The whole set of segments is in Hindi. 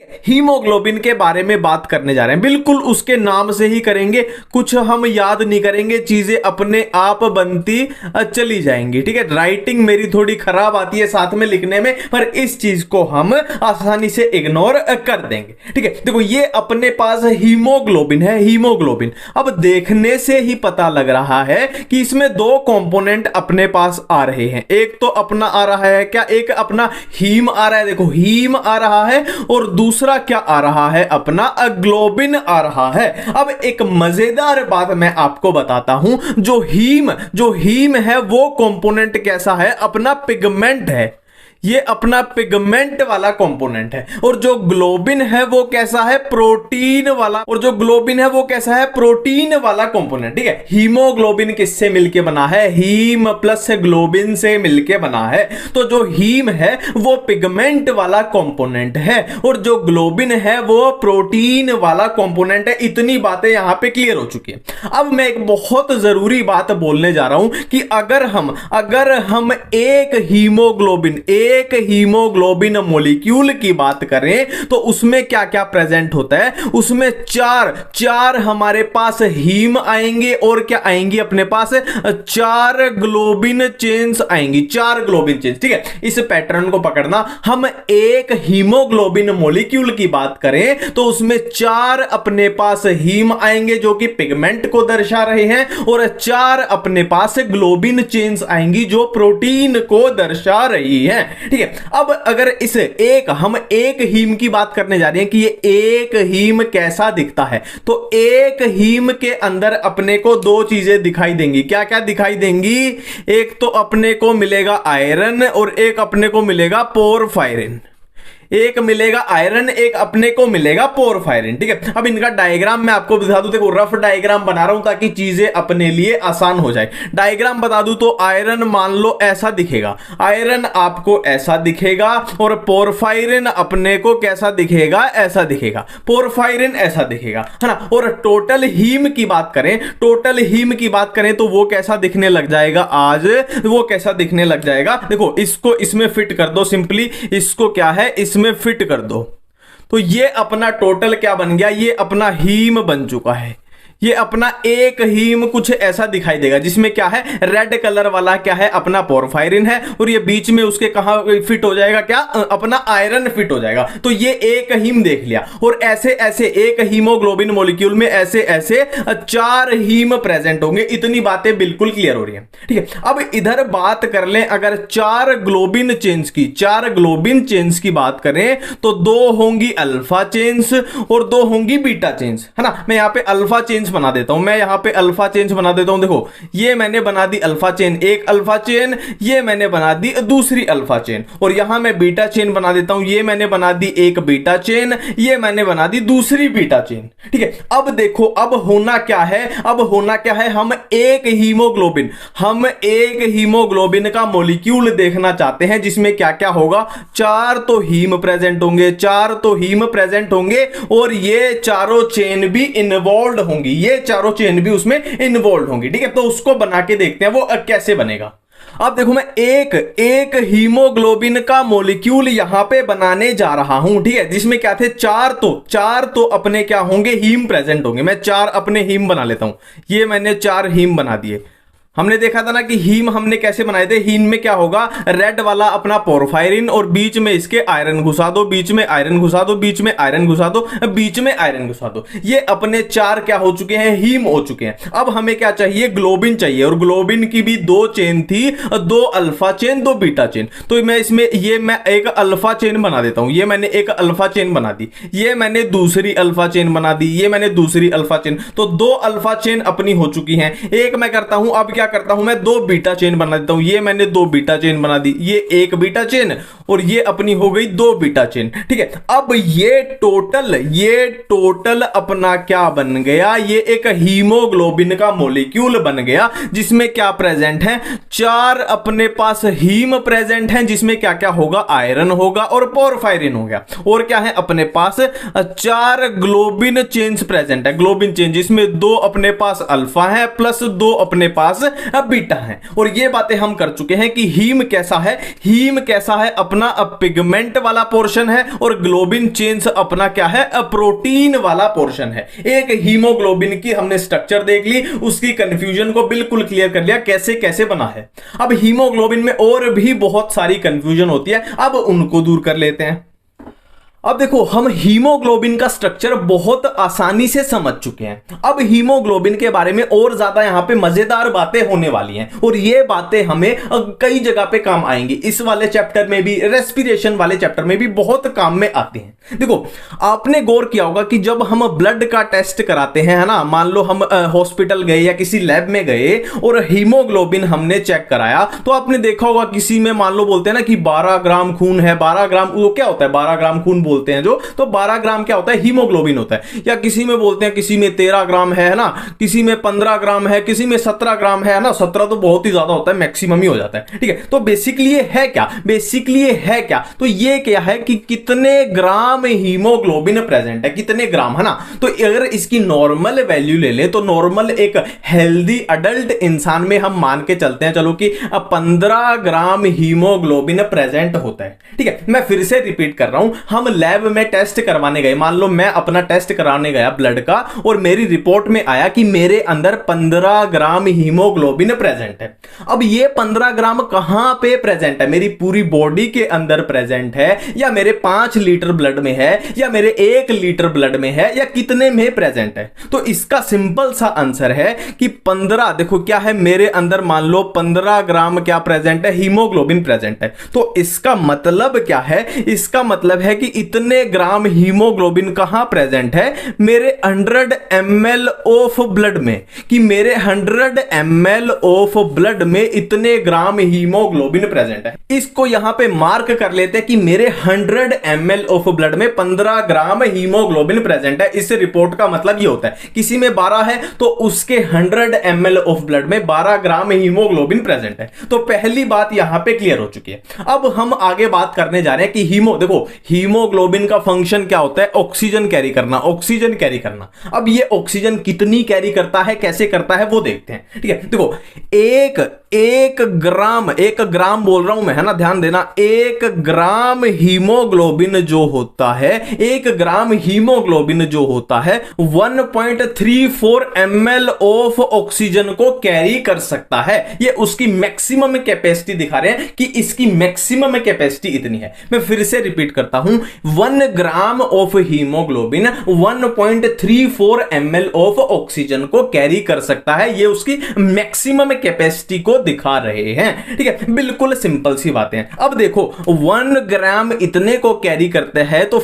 हीमोग्लोबिन के बारे में बात करने जा रहे हैं, बिल्कुल उसके नाम से ही करेंगे, कुछ हम याद नहीं करेंगे, चीजें अपने आप बनती चली जाएंगी। ठीक है, राइटिंग मेरी थोड़ी खराब आती है साथ में लिखने में, पर इस चीज को हम आसानी से इग्नोर कर देंगे। ठीक है, देखो ये अपने पास हीमोग्लोबिन है, हीमोग्लोबिन। अब देखने से ही पता लग रहा है कि इसमें दो कंपोनेंट अपने पास आ रहे हैं। एक तो अपना आ रहा है क्या, एक अपना हीम आ रहा है, देखो हीम आ रहा है, और दूसरा क्या आ रहा है, अपना ग्लोबिन आ रहा है। अब एक मजेदार बात मैं आपको बताता हूं, जो हीम है वो कंपोनेंट कैसा है, अपना पिगमेंट है, ये अपना पिगमेंट वाला कंपोनेंट है। और जो ग्लोबिन है वो कैसा है, प्रोटीन वाला, और जो ग्लोबिन है वो कैसा है, प्रोटीन वाला कंपोनेंट। ठीक है, हीमोग्लोबिन किससे मिलके बना है, हीम प्लस ग्लोबिन से मिलके बना है। तो जो हीम है वो पिगमेंट वाला कंपोनेंट है, और जो ग्लोबिन है वो प्रोटीन वाला कंपोनेंट है। इतनी बातें यहां पे क्लियर हो चुकी है। अब मैं एक बहुत जरूरी बात बोलने जा रहा हूं कि अगर हम एक हीमोग्लोबिन मॉलिक्यूल की बात करें तो उसमें क्या क्या प्रेजेंट होता है, उसमें चार हमारे पास हीम आएंगे, और क्या आएंगी अपने पास, चार ग्लोबिन चेन्स आएंगी, चार ग्लोबिन चेन्स। ठीक है, इस पैटर्न को पकड़ना, हम एक हीमोग्लोबिन मॉलिक्यूल की बात करें तो उसमें चार अपने पास हीम आएंगे जो कि पिगमेंट को दर्शा रहे हैं, और चार अपने पास ग्लोबिन चेन्स आएंगी जो प्रोटीन को दर्शा रही है। ठीक है, अब अगर हम एक हीम की बात करने जा रहे हैं कि ये एक हीम कैसा दिखता है, तो एक हीम के अंदर अपने को दो चीजें दिखाई देंगी। क्या क्या दिखाई देंगी, एक तो अपने को मिलेगा आयरन, और एक अपने को मिलेगा पोरफायरिन। एक मिलेगा आयरन, एक अपने को मिलेगा पोरफायरिन। ठीक है, अब इनका डायग्राम मैं आपको बता दूं, देखो रफ डायग्राम बना रहा हूं ताकि चीजें अपने लिए आसान हो जाए। डायग्राम बता दूं तो आयरन मान लो ऐसा दिखेगा, आयरन आपको ऐसा दिखेगा, और पोरफायरिन अपने को कैसा दिखेगा, ऐसा दिखेगा, पोरफायरिन ऐसा दिखेगा, है ना। और टोटल हीम की बात करें तो वो कैसा दिखने लग जाएगा, आज वो कैसा दिखने लग जाएगा, देखो इसको इसमें फिट कर दो, सिंपली इसको क्या है इसमें फिट कर दो, तो ये अपना टोटल क्या बन गया, ये अपना हीम बन चुका है। ये अपना एक हीम कुछ ऐसा दिखाई देगा जिसमें क्या है, रेड कलर वाला क्या है, अपना पोरफायरिन है, और ये बीच में उसके कहां फिट हो जाएगा, क्या अपना आयरन फिट हो जाएगा। तो ये एक हीम देख लिया, और ऐसे ऐसे एक हीमोग्लोबिन मॉलिक्यूल में ऐसे ऐसे चार हीम प्रेजेंट होंगे। इतनी बातें बिल्कुल क्लियर हो रही है। ठीक है, अब इधर बात कर लें, अगर चार ग्लोबिन चेन्स की बात करें तो दो होंगी अल्फा चेन्स और दो होंगी बीटा चेन्स, है ना। मैं यहां पे अल्फा चेन्स बना देता हूं, मैं यहां पे अल्फा चेन्स बना देता हूं। देखो ये मैंने बना दी अल्फा चेन, एक अल्फा चेन, ये मैंने बना दी दूसरी अल्फा चेन, और यहां मैं बीटा चेन बना देता हूं, ये मैंने बना दी एक बीटा चेन, ये मैंने बना दी दूसरी बीटा चेन। ठीक है, अब देखो अब होना क्या है, हम एक हीमोग्लोबिन का मॉलिक्यूल देखना चाहते हैं जिसमें क्या क्या होगा, चार तो हीम प्रेजेंट होंगे, और ये चारों चेन भी इन्वॉल्व होंगी, ये चारों चेन भी उसमें इन्वॉल्व होंगी। ठीक है, तो उसको बना के देखते हैं वो कैसे बनेगा। अब देखो मैं एक हीमोग्लोबिन का मॉलिक्यूल यहां पे बनाने जा रहा हूं। ठीक है, जिसमें क्या थे, चार तो अपने क्या होंगे, हीम प्रेजेंट होंगे। मैं चार अपने हीम बना लेता हूं, ये मैंने चार हीम बना दिए। हमने देखा था ना कि हीम हमने कैसे बनाए थे, हीम में क्या होगा, रेड वाला अपना पोरफायरिन, और बीच में इसके आयरन घुसा दो, बीच में आयरन घुसा दो, बीच में आयरन घुसा दो, बीच में आयरन घुसा दो। ये अपने चार क्या हो चुके हैं, हीम हो चुके हैं। अब हमें क्या चाहिए, ग्लोबिन चाहिए, और ग्लोबिन की भी दो चेन थी, दो अल्फा चेन दो बीटा चेन। तो मैं इसमें मैं एक अल्फा चेन बना देता हूं, ये मैंने एक अल्फा चेन बना दी, ये मैंने दूसरी अल्फा चेन बना दी, ये मैंने दूसरी अल्फा चेन, तो दो अल्फा चेन अपनी हो चुकी हैं। एक मैं करता हूं, अब क्या करता हूं, मैं दो बीटा चेन बना देता हूं, ये मैंने दो बीटा चेन बना दी, ये एक बीटा चेन, और ये अपनी हो गई दो बीटा चेन। ठीक है, अब ये टोटल अपना क्या बन गया, ये एक हीमोग्लोबिन का मॉलिक्यूल बन गया जिसमें क्या प्रेजेंट है, चार अपने पास हीम प्रेजेंट हैं जिसमें क्या क्या होगा, आयरन होगा और पोरफायरिन हो गया, और क्या है अपने पास चार ग्लोबिन चेन्स प्रेजेंट है, ग्लोबिन चेन जिसमें दो अपने पास अल्फा है प्लस दो अपने पास बीटा है। और ये बातें हम कर चुके हैं कि हीम कैसा है, हीम कैसा है अपना पिगमेंट वाला पोर्शन है, और ग्लोबिन चेन्स अपना क्या है, प्रोटीन वाला पोर्शन है। एक हीमोग्लोबिन की हमने स्ट्रक्चर देख ली, उसकी कंफ्यूजन को बिल्कुल क्लियर कर लिया कैसे कैसे बना है। अब हीमोग्लोबिन में और भी बहुत सारी कंफ्यूजन होती है, अब उनको दूर कर लेते हैं। अब देखो, हम हीमोग्लोबिन का स्ट्रक्चर बहुत आसानी से समझ चुके हैं। अब हीमोग्लोबिन के बारे में और ज्यादा यहां पे मजेदार बातें होने वाली हैं, और ये बातें हमें कई जगह पे काम आएंगी। इस वाले चैप्टर में भी, रेस्पिरेशन वाले चैप्टर में भी बहुत काम में आते हैं। देखो, आपने गौर किया होगा कि जब हम ब्लड का टेस्ट कराते हैं, है ना, मान लो हम हॉस्पिटल गए या किसी लैब में गए और हीमोग्लोबिन हमने चेक कराया, तो आपने देखा होगा किसी में मान लो बोलते हैं ना कि 12 ग्राम खून है, 12 ग्राम, वो क्या होता है 12 ग्राम खून बोलते हैं जो, तो 12 ग्राम क्या होता है, हीमोग्लोबिन होता है। या किसी में बोलते हैं किसी में 13 ग्राम है ना, किसी में 15 ग्राम है, किसी में 17 ग्राम है ना, 17 तो बहुत ही ज्यादा होता है, मैक्सिमम ही हो जाता है, ठीक है। तो बेसिकली ये है क्या, बेसिकली ये है क्या, तो ये क्या है कि कितने ग्राम हीमोग्लोबिन प्रेजेंट है, कितने ग्राम, है ना। तो अगर इसकी नॉर्मल वैल्यू ले ले, तो नॉर्मल एक हेल्दी अडल्ट इंसान में हम मान के चलते हैं चलो कि 15 ग्राम हीमोग्लोबिन प्रेजेंट होता है, ठीक है। मैं फिर से रिपीट कर रहा हूं, हम लैब में टेस्ट करवाने गए, मान लो मैं अपना टेस्ट कराने गया ब्लड का, और मेरी रिपोर्ट में आया कि मेरे अंदर 15 ग्राम हीमोग्लोबिन प्रेजेंट है। अब ये 15 ग्राम कहां पे प्रेजेंट है, मेरी पूरी बॉडी के अंदर प्रेजेंट है, या मेरे 5 लीटर ब्लड में है, या मेरे 1 लीटर ब्लड में है, या कितने में प्रेजेंट है। तो इसका सिंपल सा आंसर है कि 15, देखो क्या है, मेरे अंदर मान लो 15 ग्राम क्या प्रेजेंट है, हीमोग्लोबिन प्रेजेंट है। तो इसका मतलब क्या है, इसका मतलब है कि इतने ग्राम हीमोग्लोबिन कहां प्रेजेंट है, मेरे 100 ml ऑफ ब्लड में, कि मेरे 100 ml ऑफ ब्लड में इतने ग्राम हीमोग्लोबिन प्रेजेंट है। इसको यहां पे मार्क कर लेते हैं कि मेरे 100 ml ऑफ ब्लड में 15 ग्राम हीमोग्लोबिन प्रेजेंट है। इस रिपोर्ट का मतलब ये होता है, किसी में 12 है तो उसके 100 ml ऑफ ब्लड में 12 ग्राम हीमोग्लोबिन प्रेजेंट है। तो पहली बात यहां पे क्लियर हो चुकी है। अब हम आगे बात करने जा रहे हैं कि देखो हीमोग्लोबिन का फंक्शन क्या होता है, ऑक्सीजन कैरी करना, ऑक्सीजन कैरी करना। अब ये ऑक्सीजन कितनी कैरी करता है, कैसे करता है, वो देखते हैं, ठीक है। देखो, एक ग्राम बोल रहा हूं मैं, है ना, ध्यान देना, 1 ग्राम हीमोग्लोबिन जो होता है, 1 ग्राम हीमोग्लोबिन जो होता है 1.34 ml ऑफ ऑक्सीजन को कैरी कर सकता है। ये उसकी मैक्सिमम कैपेसिटी दिखा रहे हैं कि इसकी मैक्सिमम कैपेसिटी इतनी है। मैं फिर से रिपीट करता हूं, 1 gram of haemoglobin 1.34 ml of oxygen को कैरी कर सकता है। ये उसकी मैक्सिमम कैपेसिटी को दिखा रहे हैं, ठीक है। बिल्कुल सिंपल सी बातें हैं। अब देखो, 1 ग्राम इतने को कैरी करते हैं तो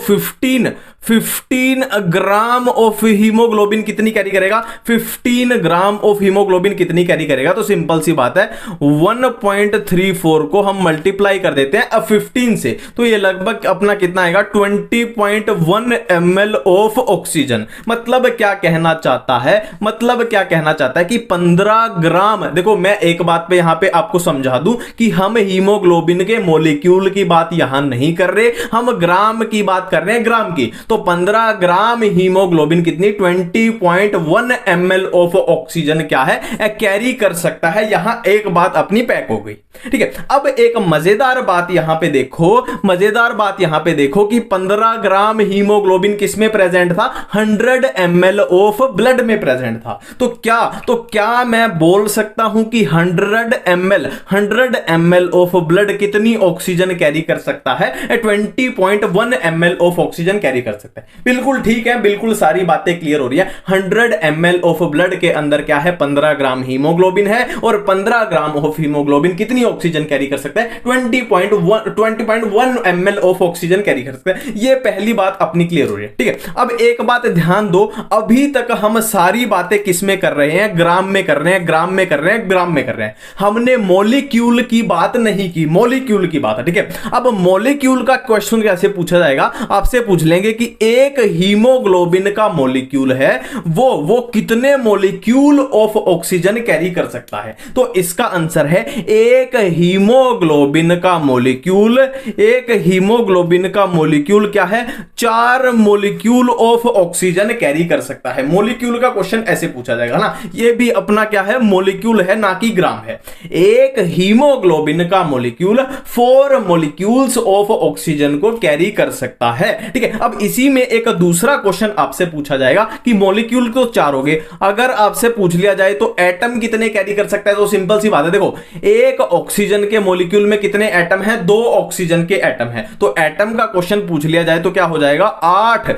15 ग्राम ऑफ हीमोग्लोबिन कितनी कैरी करेगा, 15 ग्राम ऑफ हीमोग्लोबिन कितनी कैरी करेगा। तो सिंपल सी बात है, 1.34 को हम मल्टीप्लाई कर देते हैं अब 15 से, तो ये लगभग अपना कितना आएगा, 20.1 ml ऑफ ऑक्सीजन। मतलब क्या कहना चाहता है, मतलब क्या कहना चाहता है कि 15 ग्राम, देखो मैं एक बात पे यहां पे आपको समझा दूं कि हम हीमोग्लोबिन के मॉलिक्यूल की बात यहां नहीं कर रहे, हम ग्राम की बात कर रहे हैं, ग्राम की। तो 15 ग्राम हीमोग्लोबिन कितनी, 20.1 ml ऑफ ऑक्सीजन क्या है, कैरी कर सकता है। यहां एक बात अपनी पैक हो गई, ठीक है। अब एक मजेदार बात यहां पे देखो, मजेदार बात यहां पे देखो कि 15 ग्राम हीमोग्लोबिन किसमें प्रेजेंट था, 100 ml ऑफ ब्लड में प्रेजेंट था। तो क्या मैं बोल सकता हूं कि 100 ml ऑफ ब्लड कितनी ऑक्सीजन कैरी कर सकता है, 20.1 ml ऑफ ऑक्सीजन कैरी कर सकता है। बिल्कुल ठीक है, बिल्कुल सारी बातें क्लियर हो रही है। 100 ml ऑफ ब्लड के अंदर क्या है, 15 ग्राम हीमोग्लोबिन है, और 15 ग्राम ऑफ हीमोग्लोबिन कितनी ऑक्सीजन कैरी कर सकता है, 20.1 ml ऑफ ऑक्सीजन कैरी कर सकता है। ये पहली बात अपनी क्लियर हो रही है, ठीक है। अब एक बात ध्यान दो, अभी तक हम सारी बातें किस में कर रहे हैं, ग्राम में कर रहे हैं, ग्राम में कर रहे हैं, ग्राम में कर रहे हैं। हमने मॉलिक्यूल की बात नहीं की, मॉलिक्यूल की बात है, ठीक है। अब मॉलिक्यूल का क्वेश्चन कैसे पूछा जाएगा, आपसे पूछ लेंगे कि एक हीमोग्लोबिन का मॉलिक्यूल है वो कितने मॉलिक्यूल ऑफ ऑक्सीजन कैरी कर सकता है। तो इसका आंसर है एक हीमोग्लोबिन का मॉलिक्यूल, एक हीमोग्लोबिन का मॉलिक्यूल क्या है, 4 मॉलिक्यूल ऑफ ऑक्सीजन कैरी कर सकता है। मॉलिक्यूल का क्वेश्चन ऐसे पूछा जाएगा ना, ये भी अपना क्या है, मॉलिक्यूल है ना कि ग्राम है। एक हीमोग्लोबिन का मॉलिक्यूल 4 मॉलिक्यूल्स ऑफ ऑक्सीजन को कैरी कर सकता है, ठीक है। अब इसी में एक दूसरा क्वेश्चन आपसे पूछा जाएगा कि मॉलिक्यूल तो 4 हो गए, अगर आपसे पूछ लिया जाए तो एटम कितने कैरी कर सकता है, तो सिंपल सी बात है, देखो एक ऑक्सीजन के मॉलिक्यूल में कितने एटम है, 2 ऑक्सीजन के एटम है। तो एटम का क्वेश्चन पूछ लिया जाए तो क्या हो जाएगा, 8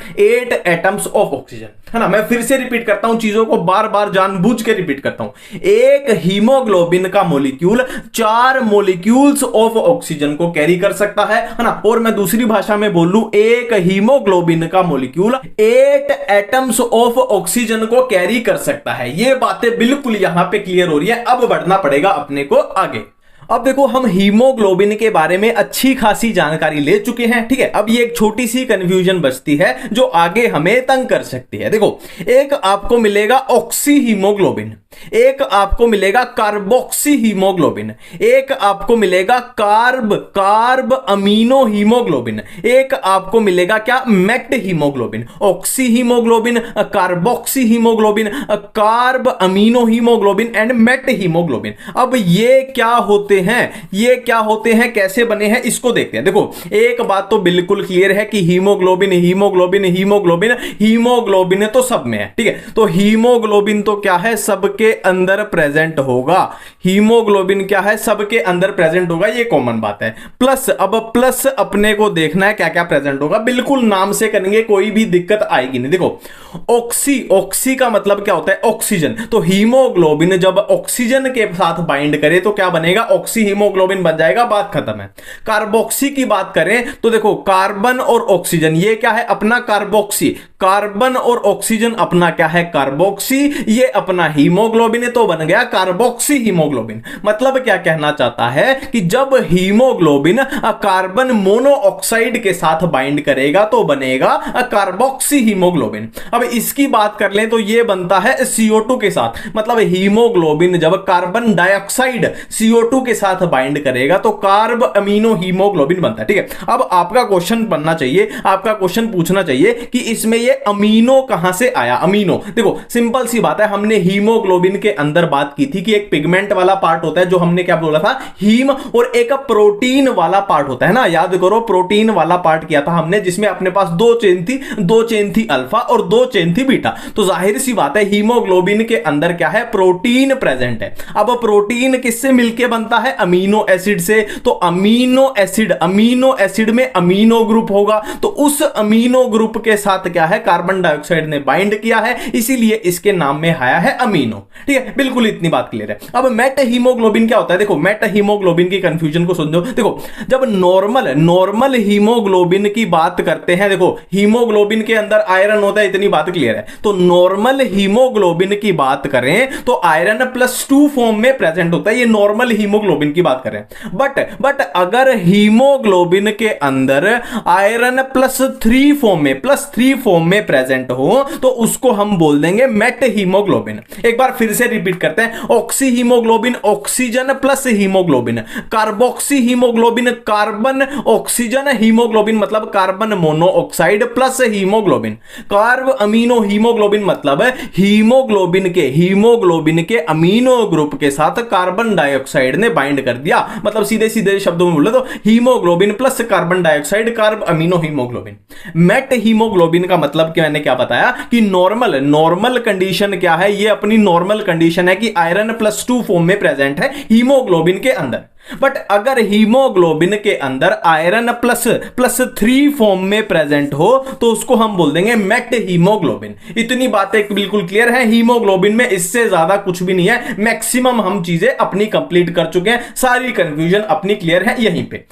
एटम्स ऑफ ऑक्सीजन, है ना। मैं फिर से रिपीट करता हूं, चीजों को बार बार जानबूझ के रिपीट करता हूं। एक हीमोग्लोबिन का मॉलिक्यूल 4 मॉलिक्यूल्स ऑफ ऑक्सीजन को कैरी कर सकता है ना। और मैं दूसरी भाषा में बोल लूं, एक हीमोग्लोबिन का मॉलिक्यूल 8 एटम्स ऑफ ऑक्सीजन को कैरी कर सकता है। ये बातें बिल्कुल यहां पे क्लियर हो रही है। अब बढ़ना पड़ेगा अपने को आगे। अब देखो हम हीमोग्लोबिन के बारे में अच्छी खासी जानकारी ले चुके हैं, ठीक है। अब ये एक छोटी सी कंफ्यूजन बचती है जो आगे हमें तंग कर सकती है। देखो एक आपको मिलेगा ऑक्सी हीमोग्लोबिन, एक आपको मिलेगा कार्बोक्सी हीमोग्लोबिन, एक आपको मिलेगा कार्ब अमीनो हीमोग्लोबिन, एक आपको मिलेगा क्या, methaemoglobin. Oxyhaemoglobin, carboxy haemoglobin, carb amino haemoglobin and methaemoglobin. अब ये क्या होते हैं, ये क्या होते हैं, कैसे बने हैं, इसको देखते हैं। देखो एक बात तो बिल्कुल क्लियर है कि हीमोग्लोबिन हीमोग्लोबिन हीमोग्लोबिन हीमोग्लोबिन तो सब में है, ठीक है। तो हीमोग्लोबिन तो क्या है, सबके अंदर प्रेजेंट होगा। हीमोग्लोबिन क्या है, सबके अंदर प्रेजेंट होगा, ये कॉमन बात है। प्लस, अब प्लस अपने को देखना है क्या क्या प्रेजेंट होगा, बिल्कुल नाम से करेंगे, कोई भी दिक्कत आएगी नहीं। देखो ऑक्सी का मतलब क्या होता है, ऑक्सीजन। तो हीमोग्लोबिन जब ऑक्सीजन के साथ बाइंड करे तो क्या बनेगा, ऑक्सी हीमोग्लोबिन बन जाएगा, बात खत्म है। कार्बोक्सी की बात करें तो देखो कार्बन और ऑक्सीजन, ये क्या है अपना कार्बोक्सी, कार्बन और ऑक्सीजन अपना क्या है, कार्बोक्सी, ये अपना हीमोग्लोबिन है, तो बन गया कार्बोक्सी हीमोग्लोबिन। मतलब क्या कहना चाहता है कि जब हीमोग्लोबिन कार्बन मोनोऑक्साइड के साथ बाइंड करेगा तो बनेगा कार्बोक्सी हीमोग्लोबिन। अब इसकी बात कर लें तो ये बनता है CO2 के साथ, मतलब हीमोग्लोबिन जब कार्बन डाइऑक्साइड CO2 के साथ बाइंड करेगा तो कार्ब अमीनो हीमोग्लोबिन बनता है, ठीक है। अब आपका क्वेश्चन बनना चाहिए, आपका क्वेश्चन पूछना चाहिए कि इसमें ये अमीनो कहां से आया। अमीनो देखो सिंपल सी बात है, हमने हीमोग्लोबिन के अंदर बात की थी कि एक पिगमेंट वाला पार्ट होता है जो हमने क्या बोला था, हीम, और एक प्रोटीन वाला पार्ट होता है ना, याद करो प्रोटीन वाला पार्ट किया था हमने जिसमें अपने पास 2 चेन थी अल्फा और 2 चेन थी बीटा। तो जाहिर सी बात है हीमोग्लोबिन के अंदर क्या है, प्रोटीन प्रेजेंट है। अब प्रोटीन किससे मिलके बनता है, अमीनो एसिड से। तो अमीनो एसिड में अमीनो ग्रुप होगा, तो उस अमीनो ग्रुप के साथ क्या है, कार्बन डाइऑक्साइड ने बाइंड किया है, इसीलिए इसके नाम में आया है अमीनो, ठीक है। बिल्कुल इतनी बात क्लियर है। अब मेट हीमोग्लोबिन क्या होता है, देखो मेट हीमोग्लोबिन की कंफ्यूजन को समझो। देखो जब नॉर्मल हीमोग्लोबिन की बात करते हैं, देखो हीमोग्लोबिन के अंदर आयरन होता है, इतनी बात क्लियर है। तो नॉर्मल हीमोग्लोबिन की बात करें तो आयरन +2 फॉर्म में प्रेजेंट होता है, ये नॉर्मल हीमोग्लोबिन की बात करें। बट अगर हीमोग्लोबिन के अंदर आयरन +3 फॉर्म में प्रेजेंट हो तो उसको हम बोल देंगे मेट हीमोग्लोबिन। एक बार फिर से रिपीट करते हैं, oxy haemoglobin oxygen plus haemoglobin, carboxy haemoglobin carbon oxygen haemoglobin मतलब carbon monoxide plus haemoglobin, carb amino haemoglobin मतलब हीमोग्लोबिन के अमीनो ग्रुप के साथ कार्बन डाइऑक्साइड ने बाइंड कर दिया। मतलब सीधे सीधे शब्दों में बोले तो haemoglobin plus carbon dioxide carb amino haemoglobin. Methaemoglobin का मतलब कि मैंने क्या बताया कि नॉर्मल कंडीशन क्या है, ये अपनी नॉर्मल कंडीशन है कि आयरन +2 फॉर्म में प्रेजेंट है हीमोग्लोबिन के अंदर। बट अगर हीमोग्लोबिन के अंदर आयरन +3 फॉर्म में प्रेजेंट हो तो उसको हम बोल देंगे मेट हीमोग्लोबिन। इतनी बातें बिल्कुल क्लियर है। हीमोग्लोबिन में इससे ज्यादा कुछ भी नहीं है, मैक्सिमम हम चीजें अपनी कंप्लीट कर चुके हैं, सारी कंफ्यूजन अपनी क्लियर है यहीं पे।